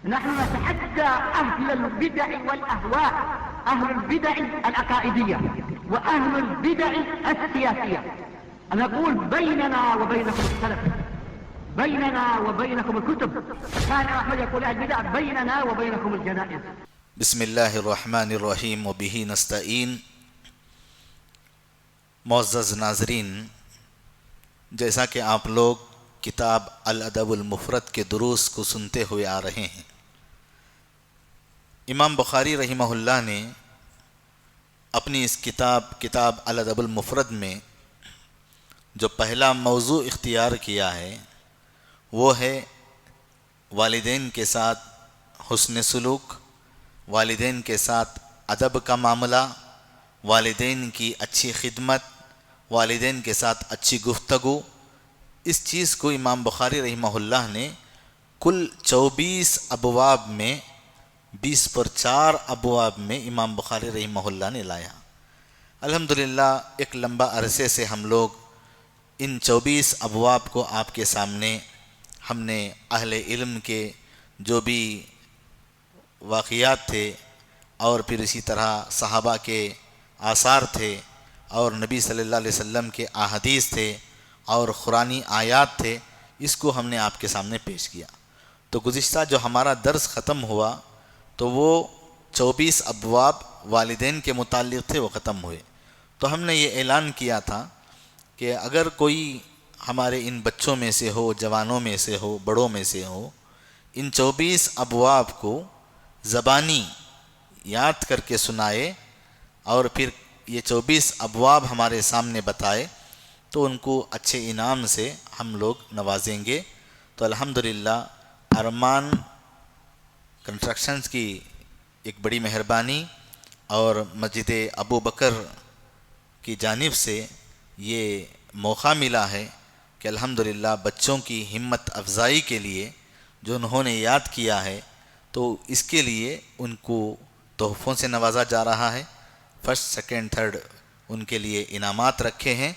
نحن نتحدى أهل البدع والأهواء، أهل البدع العقائدية وأهل البدع السياسية، أن نقول بيننا وبينكم السلف، بيننا وبينكم الكتب. كان أحمد يقول البدع بيننا وبينكم الجنائز. بسم اللہ الرحمن الرحیم وبہ نستعین۔ معزز ناظرین، جیسا کہ آپ لوگ کتاب الادب المفرد کے دروس کو سنتے ہوئے آ رہے ہیں، امام بخاری رحمہ اللہ نے اپنی اس کتاب الادب المفرد میں جو پہلا موضوع اختیار کیا ہے وہ ہے والدین کے ساتھ حسن سلوک، والدین کے ساتھ ادب کا معاملہ، والدین کی اچھی خدمت، والدین کے ساتھ اچھی گفتگو۔ اس چیز کو امام بخاری رحمہ اللہ نے کل 24 ابواب میں 20/4 ابواب میں امام بخاری رحمہ اللہ نے لایا۔ الحمدللہ ایک لمبا عرصے سے ہم لوگ ان 24 ابواب کو آپ کے سامنے ہم نے اہل علم کے جو بھی واقعات تھے اور پھر اسی طرح صحابہ کے آثار تھے اور نبی صلی اللہ علیہ وسلم کے احادیث تھے اور قرآنی آیات تھے، اس کو ہم نے آپ کے سامنے پیش کیا۔ تو گزشتہ جو ہمارا درس ختم ہوا تو وہ 24 ابواب والدین کے متعلق تھے، وہ ختم ہوئے۔ تو ہم نے یہ اعلان کیا تھا کہ اگر کوئی ہمارے ان بچوں میں سے ہو، جوانوں میں سے ہو، بڑوں میں سے ہو، ان 24 ابواب کو زبانی یاد کر کے سنائے اور پھر یہ 24 ابواب ہمارے سامنے بتائے تو ان کو اچھے انعام سے ہم لوگ نوازیں گے۔ تو الحمدللہ ارمان کنسٹرکشنز کی ایک بڑی مہربانی اور مسجد ابو بکر کی جانب سے یہ موقع ملا ہے کہ الحمدللہ بچوں کی ہمت افزائی کے لیے جو انہوں نے یاد کیا ہے تو اس کے لیے ان کو تحفوں سے نوازا جا رہا ہے۔ فرسٹ، سیکنڈ، تھرڈ ان کے لیے انعامات رکھے ہیں۔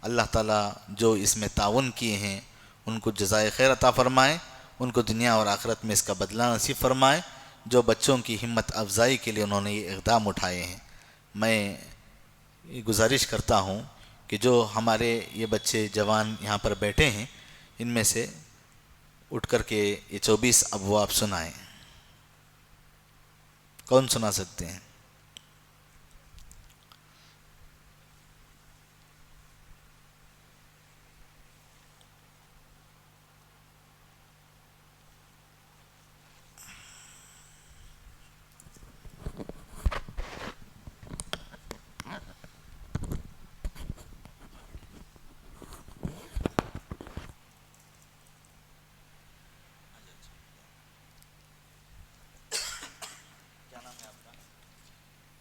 اللہ تعالیٰ جو اس میں تعاون کیے ہیں ان کو جزائے خیر عطا فرمائے، ان کو دنیا اور آخرت میں اس کا بدلہ نصیب فرمائے، جو بچوں کی ہمت افزائی کے لیے انہوں نے یہ اقدام اٹھائے ہیں۔ میں یہ گزارش کرتا ہوں کہ جو ہمارے یہ بچے جوان یہاں پر بیٹھے ہیں ان میں سے اٹھ کر کے یہ 24 ابواب سنائیں۔ کون سنا سکتے ہیں؟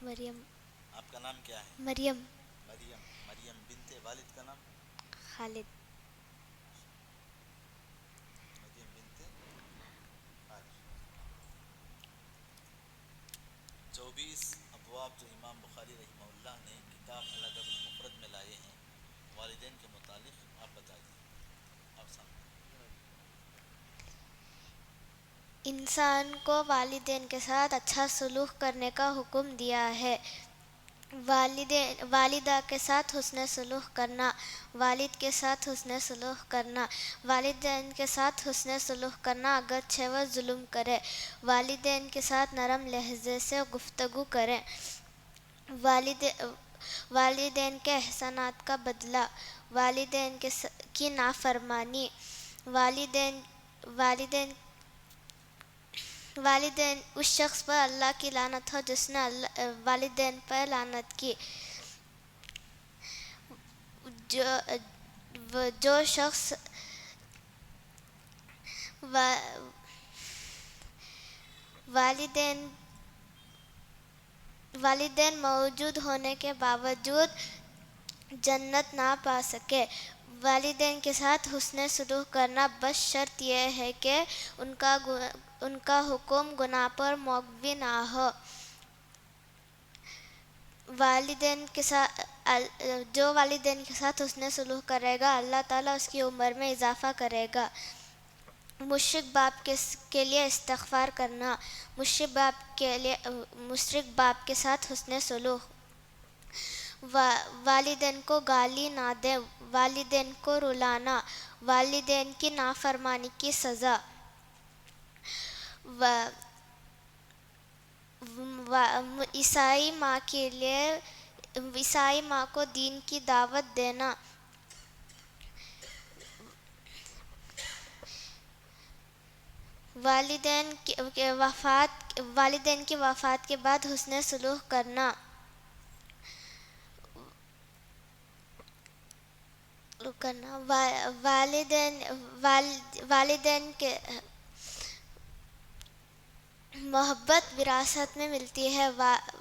مریم۔ آپ کا نام کیا ہے؟ مریم۔ مریم بنت، والد کا نام؟ خالد۔ مریم بنت خالد۔ 24 ابواب جو امام بخاری رحمہ اللہ نے کتاب الادب المفرد میں لائے ہیں والدین کے متعلق، آپ بتائیے۔ آپ سامنے انسان کو والدین کے ساتھ اچھا سلوک کرنے کا حکم دیا ہے۔ والدہ کے ساتھ حسن سلوک کرنا، والد کے ساتھ حسن سلوک کرنا، والدین کے ساتھ حسن سلوک کرنا اگرچہ وہ ظلم کرے، والدین کے ساتھ نرم لہجے سے گفتگو کریں، والدین کے احسانات کا بدلہ، والدین کی نافرمانی، والدین اس شخص پر اللہ کی لعنت ہو جس نے والدین پر لعنت کی۔ جو شخص والدین موجود ہونے کے باوجود جنت نہ پا سکے، والدین کے ساتھ حسن سلوک کرنا، بس شرط یہ ہے کہ ان کا حکم گناہ پر مقوی نہ ہو۔ جو والدین کے ساتھ حسن سلوک کرے گا اللہ تعالیٰ اس کی عمر میں اضافہ کرے گا۔ مشرک باپ کے لیے استغفار کرنا، مشرک باپ کے ساتھ حسن سلوک، والدین کو گالی نہ دیں، والدین کو رلانا، والدین کی نافرمانی کی سزا، عیسائی ماں کو دین کی دعوت دینا، والدین کی وفات کے بعد حسن سلوک کرنا، والدین کے محبت وراثت میں ملتی ہے،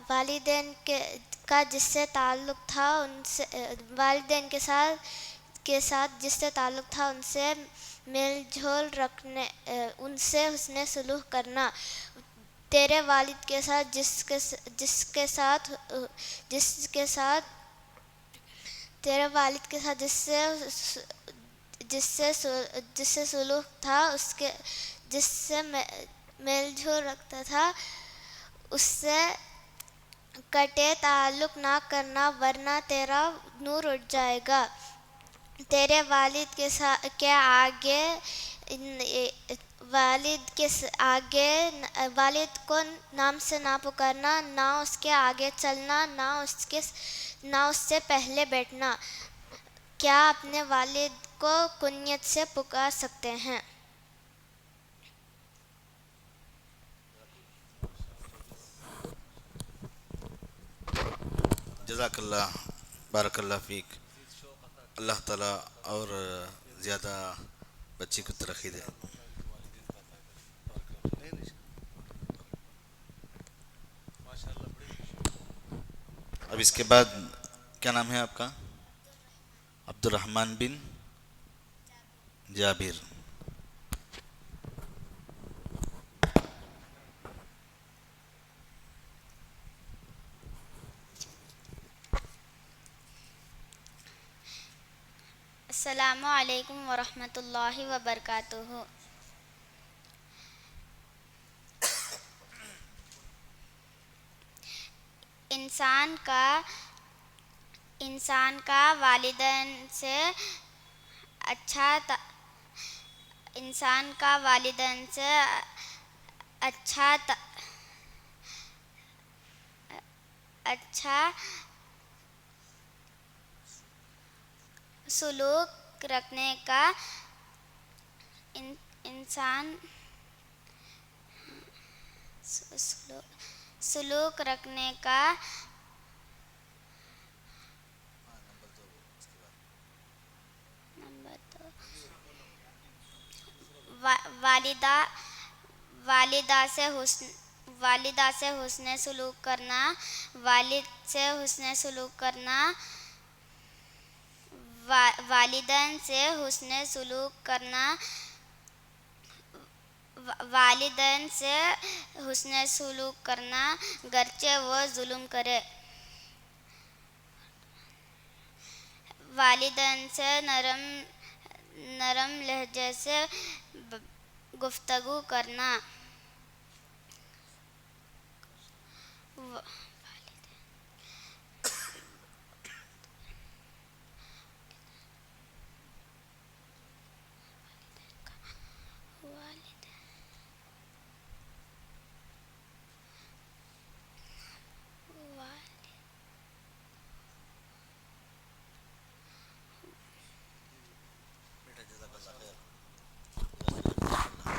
والدین کا جس سے تعلق تھا والدین کے ساتھ جس سے تعلق تھا ان سے میل جول رکھنے، ان سے حسن سلوک کرنا، تیرے والد کے ساتھ جس سے سلوک تھا، جس سے میل جول رکھتا تھا، اس سے کٹے تعلق نہ کرنا، ورنہ تیرا نور اٹھ جائے گا، تیرے والد کے آگے والد کو نام سے نہ پکارنا، نہ اس کے آگے چلنا، نہ اس سے پہلے بیٹھنا، کیا اپنے والد کو کنیت سے پکار سکتے ہیں؟ جزاک اللہ، بارک اللہ فیک، اللہ تعالیٰ اور زیادہ بچی کو ترقی دے۔ اب اس کے بعد کیا نام ہے آپ کا؟ عبد الرحمن بن جابر۔ السلام علیکم ورحمۃ اللہ وبرکاتہ۔ انسان کا والدین سے اچھا سلوک رکھنے کا والدہ سے حسن سلوک کرنا، والد سے حسن سلوک کرنا، والدین سے حسن سلوک کرنا، والدین سے حسن سلوک کرنا گرچہ وہ ظلم کرے، والدین سے نرم لہجے سے گفتگو کرنا،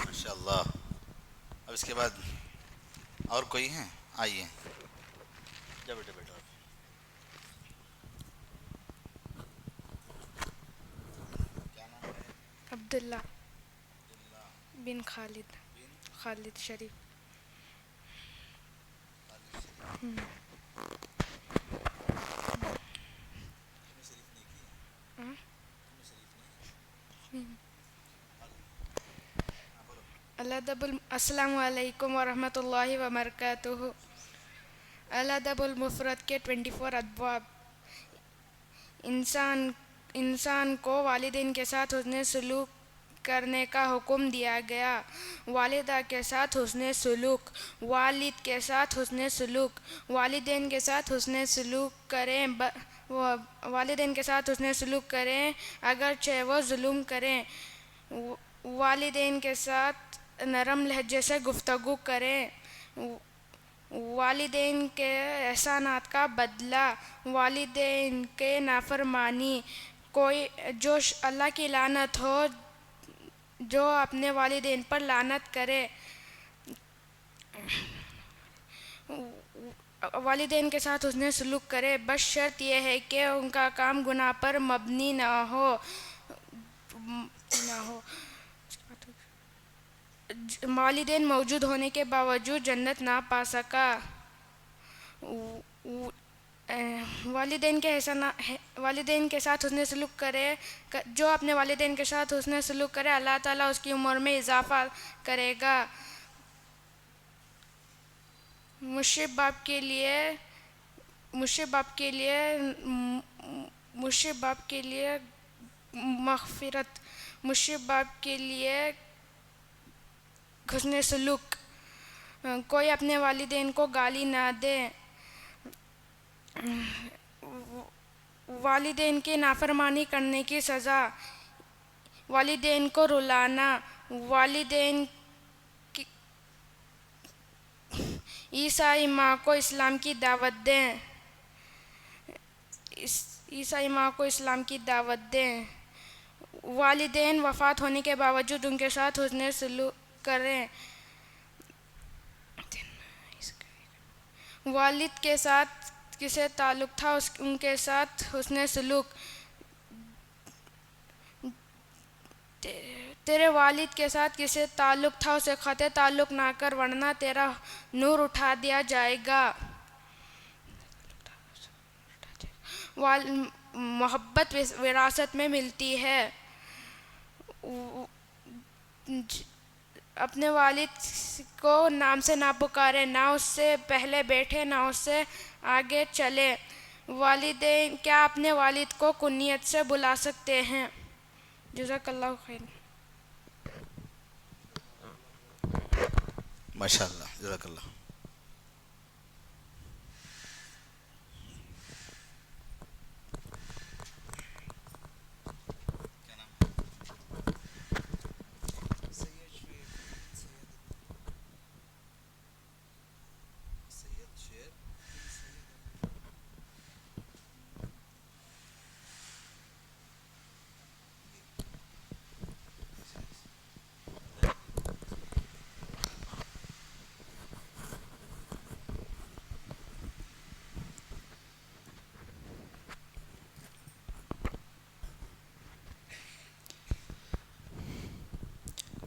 ماشاء اللہ۔ اب اس کے بعد اور کوئی ہیں؟ آئیے، جا بیٹے بیٹھو۔ کیا نام ہے؟ عبداللہ بن خالد شریف۔ السلام علیکم ورحمۃ اللہ وبرکاتہ۔ الادب المفرد کے 24 ابواب۔ انسان کو والدین کے ساتھ حسن سلوک کرنے کا حکم دیا گیا۔ والدہ کے ساتھ حسن سلوک، والد کے ساتھ حسن سلوک، والدین کے ساتھ حسن سلوک کریں، والدین کے ساتھ حسن سلوک کریں اگرچہ وہ ظلم کریں، والدین کے ساتھ نرم لہجے سے گفتگو کریں، والدین کے احسانات کا بدلہ، والدین کے نافرمانی، کوئی جو اللہ کی لعنت ہو، جو اپنے والدین پر لعنت کرے، والدین کے ساتھ حسن سلوک کرے، بس شرط یہ ہے کہ ان کا کام گناہ پر مبنی نہ ہو۔ والدین موجود ہونے کے باوجود جنت نہ پا سکا۔ والدین کے ساتھ حسن سلوک کرے، جو اپنے والدین کے ساتھ حسن سلوک کرے اللہ تعالیٰ اس کی عمر میں اضافہ کرے گا۔ مشرک باپ کے لیے مغفرت، مشرک باپ کے لیے حسن سلوک، کوئی اپنے والدین کو گالی نہ دے، والدین کی نافرمانی کرنے کی سزا، والدین کو رلانا، والدین کی عیسائی ماں کو اسلام کی دعوت دیں، عیسائی ماں کو اسلام کی دعوت دیں، والدین وفات ہونے کے باوجود ان کے ساتھ حسن سلوک کریں، والد کے ساتھ کسے تعلق تھا ان کے ساتھ حسن سلوک، تیرے والد کے ساتھ کسے تعلق تھا اسے قطع تعلق نہ کر ورنہ تیرا نور اٹھا دیا جائے گا۔ محبت وراثت میں ملتی ہے، اپنے والد کو نام سے نہ پکارے، نہ اس سے پہلے بیٹھے نہ اس سے آگے چلے۔ والدین کیا اپنے والد کو کنیت سے بلا سکتے ہیں؟ جزاک اللہ خیر۔ ماشاء اللہ، جزاک اللہ۔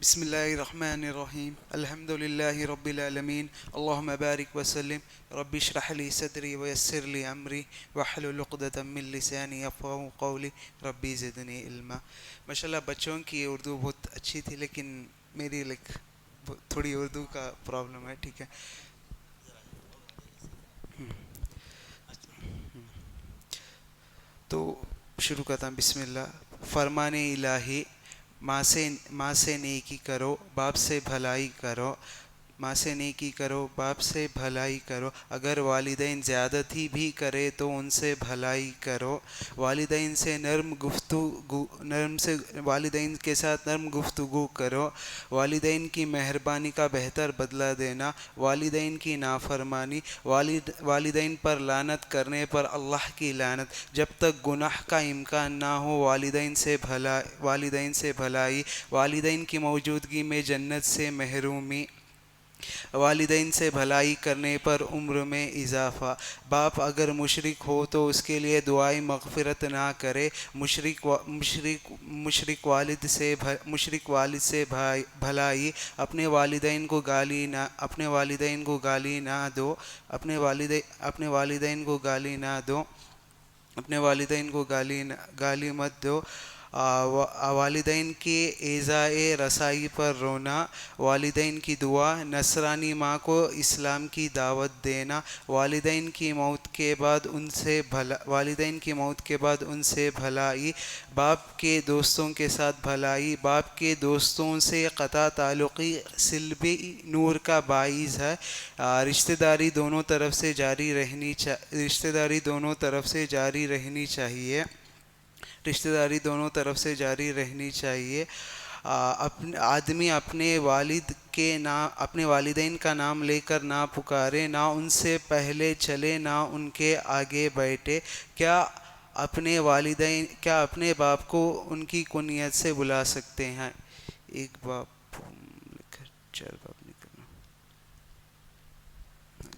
بسم اللہ الرحمن الرحیم، الحمد للہ رب العالمین، اللہم بارک وسلم، رب اشرح لی صدری ویسر لی امری واحلل عقدۃ من لسانی یفقہوا قولی، ربی زدنی علما۔ ماشاءاللہ بچوں کی اردو بہت اچھی تھی، لیکن میری تھوڑی اردو کا پرابلم ہے، ٹھیک ہے۔ تو شروع کرتا ہوں، بسم اللہ۔ فرمان الہی، ماں سے نیکی کرو، باپ سے بھلائی کرو، ماں سے نیکی کرو، باپ سے بھلائی کرو، اگر والدین زیادتی بھی کرے تو ان سے بھلائی کرو، والدین کے ساتھ نرم گفتگو کرو، والدین کی مہربانی کا بہتر بدلہ دینا، والدین کی نافرمانی، والدین پر لعنت کرنے پر اللہ کی لعنت، جب تک گناہ کا امکان نہ ہو والدین سے بھلائی، والدین کی موجودگی میں جنت سے محرومی، والدین سے بھلائی کرنے پر عمر میں اضافہ، باپ اگر مشرک ہو تو اس کے لیے دعائیں مغفرت نہ کرے، مشرک والد سے بھلائی، اپنے والدین کو گالی نہ دو، اپنے والدین کو گالی مت دو، والدین کے ایذائے رسائی پر رونا، والدین کی دعا، نصرانی ماں کو اسلام کی دعوت دینا، والدین کی موت کے بعد ان سے بھلائی، باپ کے دوستوں کے ساتھ بھلائی، باپ کے دوستوں سے قطع تعلقی سلبی نور کا باعث ہے، رشتہ داری دونوں طرف سے جاری رہنی چاہیے، آدمی اپنے والدین کا نام لے کر نہ پکارے، نہ ان سے پہلے چلے، نہ ان کے آگے بیٹھے۔ کیا اپنے باپ کو ان کی کنیت سے بلا سکتے ہیں؟ ایک باپ لے کر 4 باپ نکلنا۔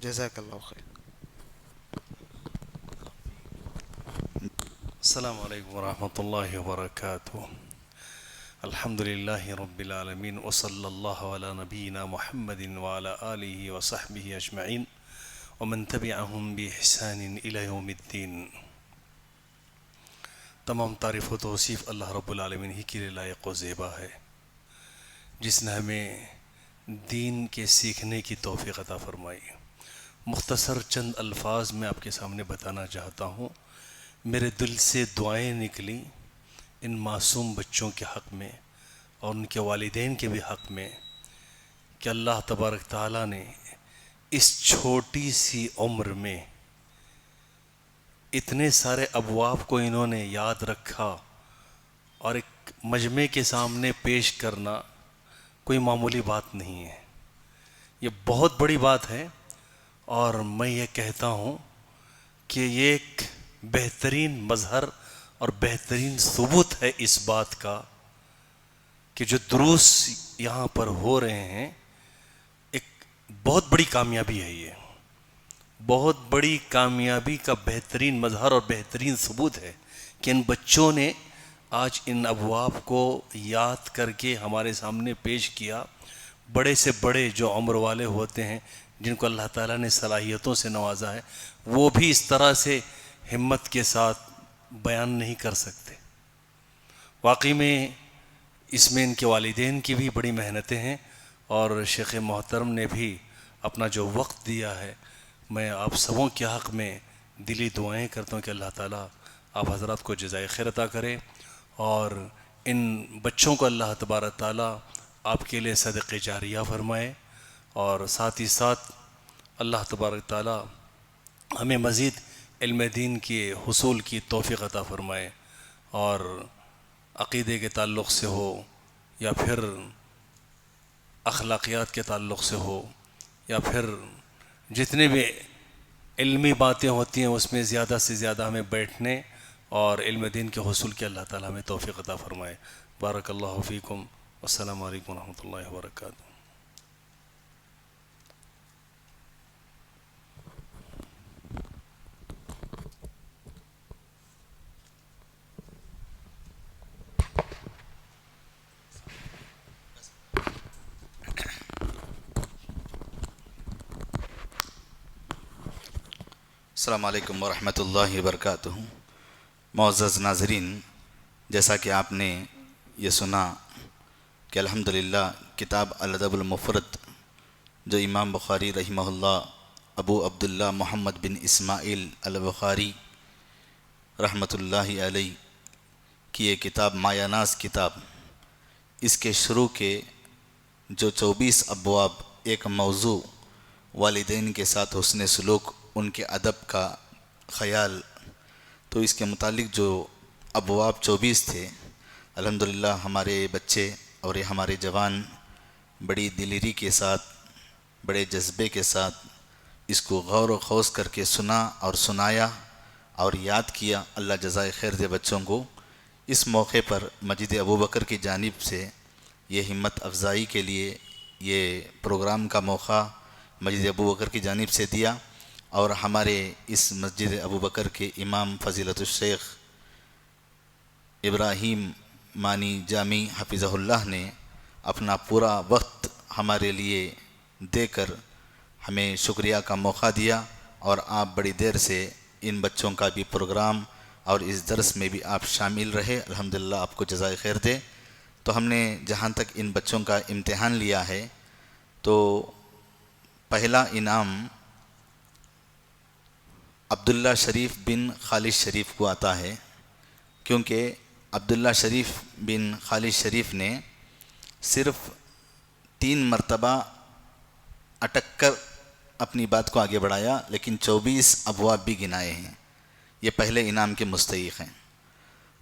جزاک اللہ خیر۔ السلام علیکم ورحمۃ اللہ وبرکاتہ۔ الحمد للہ رب العالمین وصلی اللہ علی نبینا محمد وعلی آلہ وصحبہ اجمعین ومن تبعہم بإحسان الی یوم الدین۔ تمام تعریف و توصیف اللہ رب العالمین ہی کے لیے لائق و زیبا ہے، جس نے ہمیں دین کے سیکھنے کی توفیق عطا فرمائی۔ مختصر چند الفاظ میں آپ کے سامنے بتانا چاہتا ہوں۔ میرے دل سے دعائیں نکلیں ان معصوم بچوں کے حق میں اور ان کے والدین کے بھی حق میں کہ اللہ تبارک تعالیٰ نے اس چھوٹی سی عمر میں اتنے سارے ابواب کو انہوں نے یاد رکھا، اور ایک مجمع کے سامنے پیش کرنا کوئی معمولی بات نہیں ہے، یہ بہت بڑی بات ہے۔ اور میں یہ کہتا ہوں کہ یہ ایک بہترین مظہر اور بہترین ثبوت ہے اس بات کا کہ جو دروس یہاں پر ہو رہے ہیں ایک بہت بڑی کامیابی ہے، یہ بہت بڑی کامیابی کا بہترین مظہر اور بہترین ثبوت ہے کہ ان بچوں نے آج ان ابواب کو یاد کر کے ہمارے سامنے پیش کیا۔ بڑے سے بڑے جو عمر والے ہوتے ہیں، جن کو اللہ تعالیٰ نے صلاحیتوں سے نوازا ہے، وہ بھی اس طرح سے ہمت کے ساتھ بیان نہیں کر سکتے۔ واقعی میں اس میں ان کے والدین کی بھی بڑی محنتیں ہیں، اور شیخ محترم نے بھی اپنا جو وقت دیا ہے، میں آپ سبوں کے حق میں دلی دعائیں کرتا ہوں کہ اللہ تعالیٰ آپ حضرات کو جزائے خیر عطا کرے، اور ان بچوں کو اللہ تبارک تعالیٰ آپ کے لیے صدقہ جاریہ فرمائے، اور ساتھ ہی ساتھ اللہ تبارک تعالیٰ ہمیں مزید علم دین کے حصول کی توفیق عطا فرمائے، اور عقیدے کے تعلق سے ہو یا پھر اخلاقیات کے تعلق سے ہو یا پھر جتنے بھی علمی باتیں ہوتی ہیں اس میں زیادہ سے زیادہ ہمیں بیٹھنے اور علم دین کے حصول کے اللہ تعالیٰ ہمیں توفیق عطا فرمائے۔ بارک اللہ فیکم، والسلام علیکم ورحمۃ اللہ وبرکاتہ۔ السلام علیکم ورحمۃ اللہ وبرکاتہ۔ معزز ناظرین، جیسا کہ آپ نے یہ سنا کہ الحمدللہ کتاب الادب المفرد جو امام بخاری رحمہ اللہ ابو عبداللہ محمد بن اسماعیل البخاری رحمۃ اللہ علیہ کی یہ کتاب مایہ ناز کتاب، اس کے شروع کے جو 24 ابواب، ایک موضوع والدین کے ساتھ حسن سلوک، ان کے ادب کا خیال، تو اس کے متعلق جو ابواب 24 تھے، الحمدللہ ہمارے بچے اور یہ ہمارے جوان بڑی دلیری کے ساتھ، بڑے جذبے کے ساتھ اس کو غور و خوض کر کے سنا اور سنایا اور یاد کیا۔ اللہ جزائے خیر دے بچوں کو۔ اس موقع پر مسجد ابوبکر کی جانب سے یہ ہمت افزائی کے لیے یہ پروگرام کا موقع مسجد ابوبکر کی جانب سے دیا، اور ہمارے اس مسجد ابوبکر کے امام فضیلت الشیخ ابراہیم مانی جامی حفظہ اللہ نے اپنا پورا وقت ہمارے لیے دے کر ہمیں شکریہ کا موقع دیا، اور آپ بڑی دیر سے ان بچوں کا بھی پروگرام اور اس درس میں بھی آپ شامل رہے، الحمدللہ آپ کو جزائے خیر دے۔ تو ہم نے جہاں تک ان بچوں کا امتحان لیا ہے تو پہلا انعام عبداللہ شریف بن خالد شریف کو آتا ہے، کیونکہ عبداللہ شریف بن خالد شریف نے صرف 3 مرتبہ اٹک کر اپنی بات کو آگے بڑھایا، لیکن 24 ابواب بھی گنائے ہیں۔ یہ پہلے انعام کے مستحق ہیں۔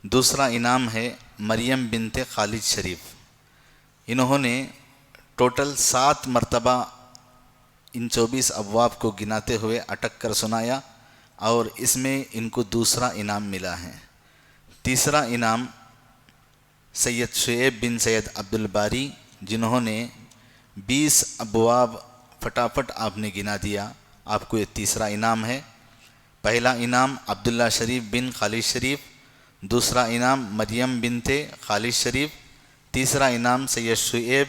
دوسرا انعام ہے مریم بنت خالد شریف، انہوں نے ٹوٹل 7 مرتبہ ان 24 ابواب کو گناتے ہوئے اٹک کر سنایا، اور اس میں ان کو دوسرا انعام ملا ہے۔ تیسرا انعام سید شعیب بن سید عبدالباری، جنہوں نے 20 ابواب فٹافٹ آپ نے گنا دیا، آپ کو یہ تیسرا انعام ہے۔ پہلا انعام عبداللہ شریف بن خالد شریف، دوسرا انعام مریم بنت خالد شریف، تیسرا انعام سید شعیب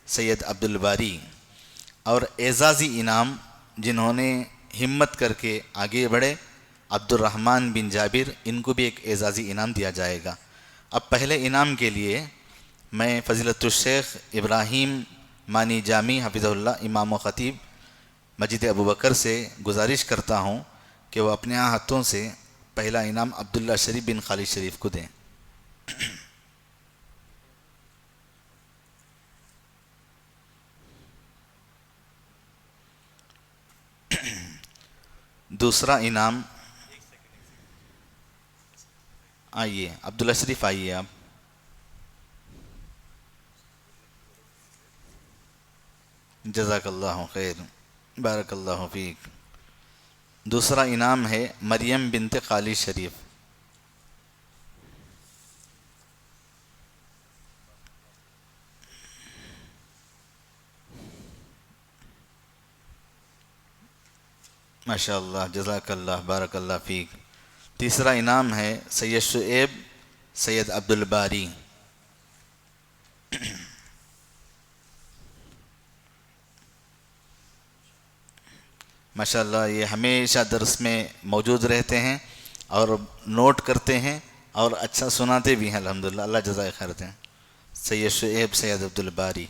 سید عبدالباری، اور اعزازی انعام جنہوں نے ہمت کر کے آگے بڑھے عبد الرحمن بن جابر، ان کو بھی ایک اعزازی انعام دیا جائے گا۔ اب پہلے انعام کے لیے میں فضیلت الشیخ ابراہیم مانی جامی حفظہ اللہ امام و خطیب مسجد ابوبکر سے گزارش کرتا ہوں کہ وہ اپنے ہاتھوں سے پہلا انعام عبداللہ شریف بن خالد شریف کو دیں۔ دوسرا انعام، آئیے عبداللہ شریف آئیے آپ۔ جزاک اللہ خیر، بارک اللہ فیک۔ دوسرا انعام ہے مریم بنت خالد شریف۔ ماشاء اللہ، جزاک اللہ، بارک اللہ فیک۔ تیسرا انعام ہے سید شعیب سید عبدالباری۔ ماشاءاللہ، یہ ہمیشہ درس میں موجود رہتے ہیں اور نوٹ کرتے ہیں اور اچھا سناتے بھی ہیں، الحمدللہ، اللہ جزائے خیر دیں۔ سید شعیب سید عبدالباری۔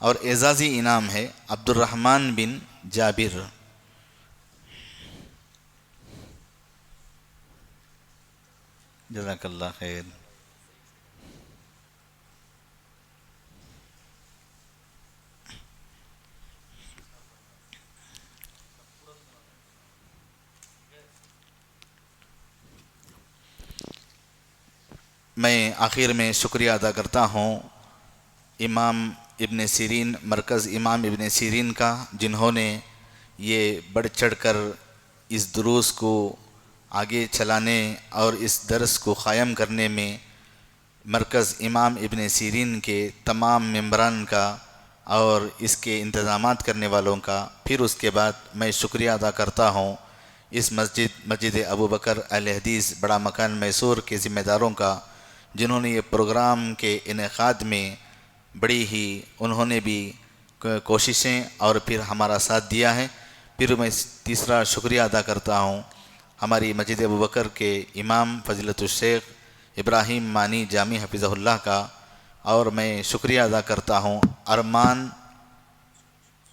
اور اعزازی انعام ہے عبد الرحمن بن جابر۔ جزاک اللہ خیر۔ میں آخر میں شکریہ ادا کرتا ہوں امام ابن سیرین، مرکز امام ابن سیرین کا، جنہوں نے یہ بڑھ چڑھ کر اس دروس کو آگے چلانے اور اس درس کو قائم کرنے میں مرکز امام ابن سیرین کے تمام ممبران کا اور اس کے انتظامات کرنے والوں کا، پھر اس کے بعد میں شکریہ ادا کرتا ہوں اس مسجد ابوبکر اہل حدیث بڑا مکان میسور کے ذمہ داروں کا، جنہوں نے یہ پروگرام کے انعقاد میں بڑی ہی انہوں نے بھی کوششیں اور پھر ہمارا ساتھ دیا ہے۔ پھر میں تیسرا شکریہ ادا کرتا ہوں ہماری مسجد ابوبکر کے امام فضیلت الشیخ ابراہیم مانی جامی حفظہ اللہ کا، اور میں شکریہ ادا کرتا ہوں ارمان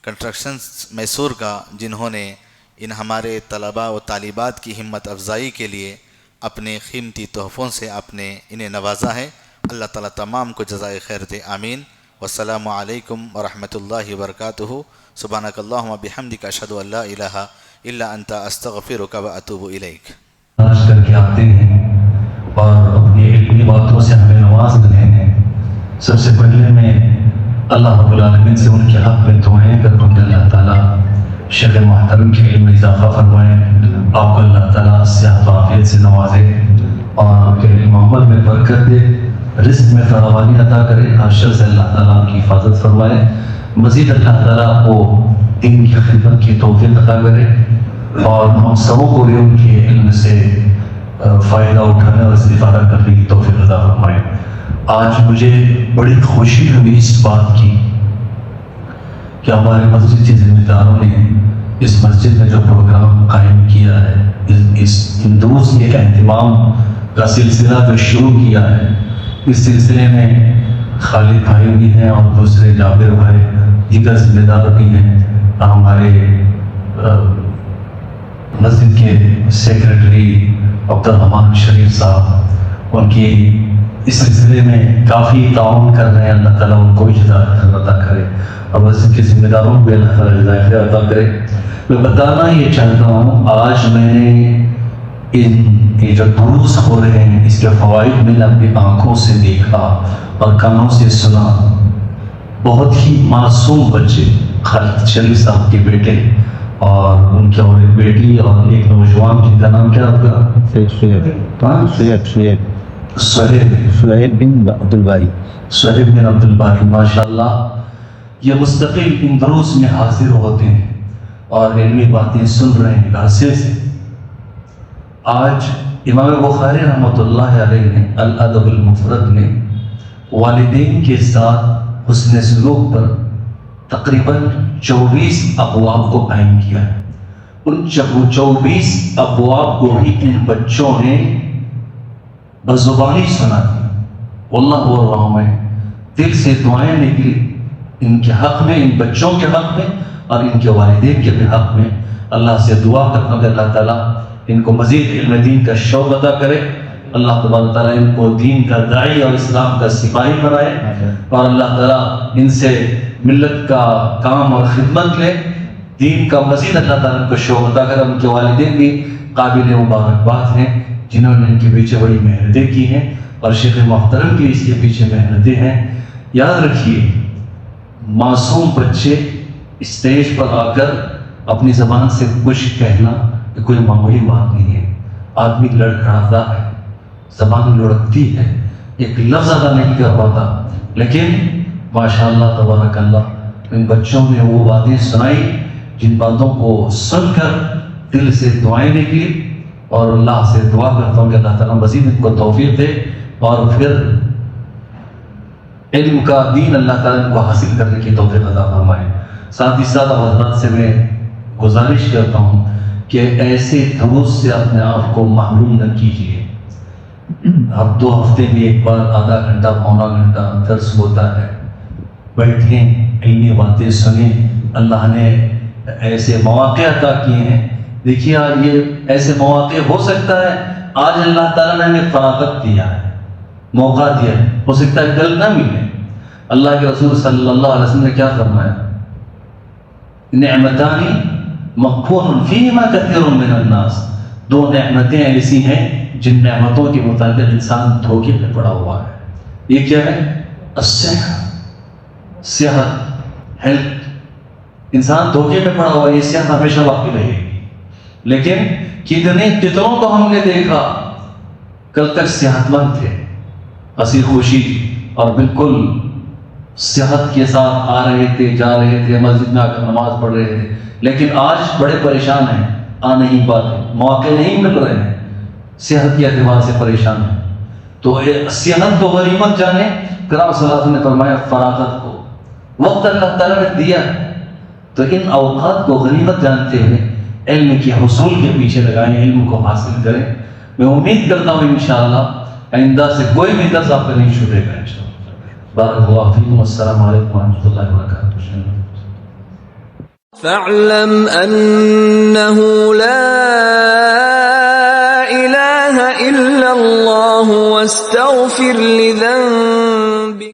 کنسٹرکشنز میسور کا، جنہوں نے ان ہمارے طلباء و طالبات کی ہمت افزائی کے لیے اپنے قیمتی تحفوں سے انہیں نوازا ہے۔ اللہ تعالیٰ تمام کو جزائے خیر دے، آمین۔ والسلام علیکم ورحمۃ اللہ وبرکاتہ۔ سبحانک اللہم بحمدک، اشہد ان لا الہ الا انت، استغفرک واتوب الیک۔ تلاش کر کے آتے ہیں اور اپنی علمی باتوں سے ہمیں نواز رہے ہیں۔ سب سے پہلے میں اللہ رب العالمین سے ان کے حق میں دعائیں کروں کہ اللہ تعالیٰ شیخ محترم کے علم اضافہ فرمائیں، آپ کو اللہ تعالیٰ صحت و عافیت سے نوازے اور آپ کے علم عمل میں برکت دے، رزق میں فراوانی عطا کرے، ہر شر سے اللہ تعالیٰ کی حفاظت فرمائے، مزید اللہ تعالیٰ کو دین کی خدمت کی توفیق عطا کرے اور ہم سبوں کو بھی ان کے علم سے فائدہ اٹھانے اور استفادہ کرنے کی توفیق عطا فرمائے۔ آج مجھے بڑی خوشی ہوئی اس بات کی کہ ہمارے مسجد کے ذمہ داروں نے اس مسجد میں جو پروگرام قائم کیا ہے، اس دروس کے اہتمام کا سلسلہ جو شروع کیا ہے، اس سلسلے میں خالد بھائی بھی ہیں اور دوسرے جابر بھائی، دیگر ذمہ دار بھی ہیں، ہمارے مسجد کے سیکرٹری عبدالرحمان شریف صاحب، ان کی اس سلسلے میں کافی تعاون کر رہے ہیں۔ اللہ تعالیٰ ان کو بھی جزائے خیر عطا کرے اور مسجد کے ذمہ داروں کو بھی اللہ تعالیٰ جزائے خیر عطا کرے۔ میں بتانا یہ چاہتا ہوں، آج میں نے یہ جو دروس ہو رہے ہیں، اس کے فوائد میں نے اپنی آنکھوں سے دیکھا اور کانوں سے سنا۔ بہت ہی معصوم بچے، خالد شریف صاحب کے بیٹے اور ان کی اور ایک بیٹی اور ایک نوجوان جن کا نام کیا آپ کا؟ سہیب بن عبد الباری، ماشاءاللہ یہ مستقل ان دروس میں حاضر ہوتے ہیں اور علمی باتیں سن رہے ہیں عرصے سے۔ آج امام بخاری رحمۃ اللہ علیہ نے الادب المفرد میں والدین کے ساتھ حسن سلوک پر تقریباً 24 ابواب کو قائم کیا ہے۔ ان 24 ابواب کو بھی ان بچوں نے بزبانی سنا دی۔ واللہ بول رہا ہوں، میں دل سے دعائیں نکلی ان کے حق میں، ان بچوں کے حق میں اور ان کے والدین کے حق میں۔ اللہ سے دعا کرتا ہوں کہ اللہ تعالیٰ ان کو مزید علم دین کا شوق عطا کرے، اللہ تبارک تعالیٰ ان کو دین کا داعی اور اسلام کا سپاہی بنائے، اور اللہ تعالیٰ ان سے ملت کا کام اور خدمت لے، دین کا مزید اللہ تعالیٰ ان کو شوق عطا کرے۔ ان کے والدین بھی قابل مبارکباد ہیں جنہوں نے ان کے پیچھے بڑی محنتیں کی ہیں، اور شیخ محترم کی اس کے پیچھے محنتیں ہیں۔ یاد رکھیے، معصوم بچے اسٹیج پر آ کر اپنی زبان سے کچھ کہنا کہ کوئی معمولی بات نہیں ہے۔ آدمی لڑکھڑاتا ہے، زبان لڑکتی ہے، ایک لفظ ادا نہیں کر پاتا، لیکن ماشاءاللہ تبارک اللہ ان بچوں نے وہ باتیں سنائی جن باتوں کو سن کر دل سے دعائیں نکلی، اور اللہ سے دعا کرتا ہوں کہ اللہ تعالیٰ مزید ان کو توفیق دے اور پھر علم کا دین اللہ تعالیٰ ان کو حاصل کرنے کی توفیق عطا فرمائے۔ ساتھ ہی ساتھ حضرات سے میں گزارش کرتا ہوں کہ ایسے دروس سے اپنے آپ کو محروم نہ کیجیے۔ اب 2 ہفتے میں ایک بار آدھا گھنٹہ پونا گھنٹہ درس ہوتا ہے، بیٹھیں، علمی باتیں سنیں۔ اللہ نے ایسے مواقع عطا کیے ہیں۔ دیکھیے آج یہ ایسے مواقع ہو سکتا ہے، آج اللہ تعالیٰ نے ہمیں فراغت دیا ہے، موقع دیا ہے، ہو سکتا ہے کل نہ ملے۔ اللہ کے رسول صلی اللہ علیہ وسلم نے کیا فرمایا؟ نعمتان مغبون فیہما کثیر من الناس، 2 نعمتیں ایسی ہیں جن نعمتوں کے متعلق انسان دھوکے میں پڑا ہوا ہے۔ یہ کیا ہے؟ صحت، ہیلتھ۔ انسان دھوکے میں پڑا ہوا ہے، یہ صحت ہمیشہ باقی رہے گی، لیکن کتنوں کو ہم نے دیکھا کل تک صحت مند تھے، ہنسی خوشی اور بالکل صحت کے ساتھ آ رہے تھے، جا رہے تھے، مسجد میں آ کر نماز پڑھ رہے تھے، لیکن آج بڑے پریشان ہیں، آ نہیں پاتے، مواقع نہیں مل رہے ہیں، صحت کے اعتبار سے پریشان ہیں۔ تو صحت کو غنیمت جانے، کرام صلی اللہ علیہ وسلم نے فرمایا فراغت کو وقت اللہ تعالیٰ نے دیا، تو ان اوقات کو غنیمت جانتے ہوئے علم کی حصول کے پیچھے لگائیں، علم کو حاصل کریں۔ میں امید کرتا ہوں انشاءاللہ آئندہ سے کوئی بھی درس آپ کا نہیں چھوٹے گا انشاءاللہ۔ بارک اللہ فیکم، السلام علیکم ورحمۃ اللہ وبرکاتہ۔ فاعلم أنه لا إله إلا الله واستغفر لذنبك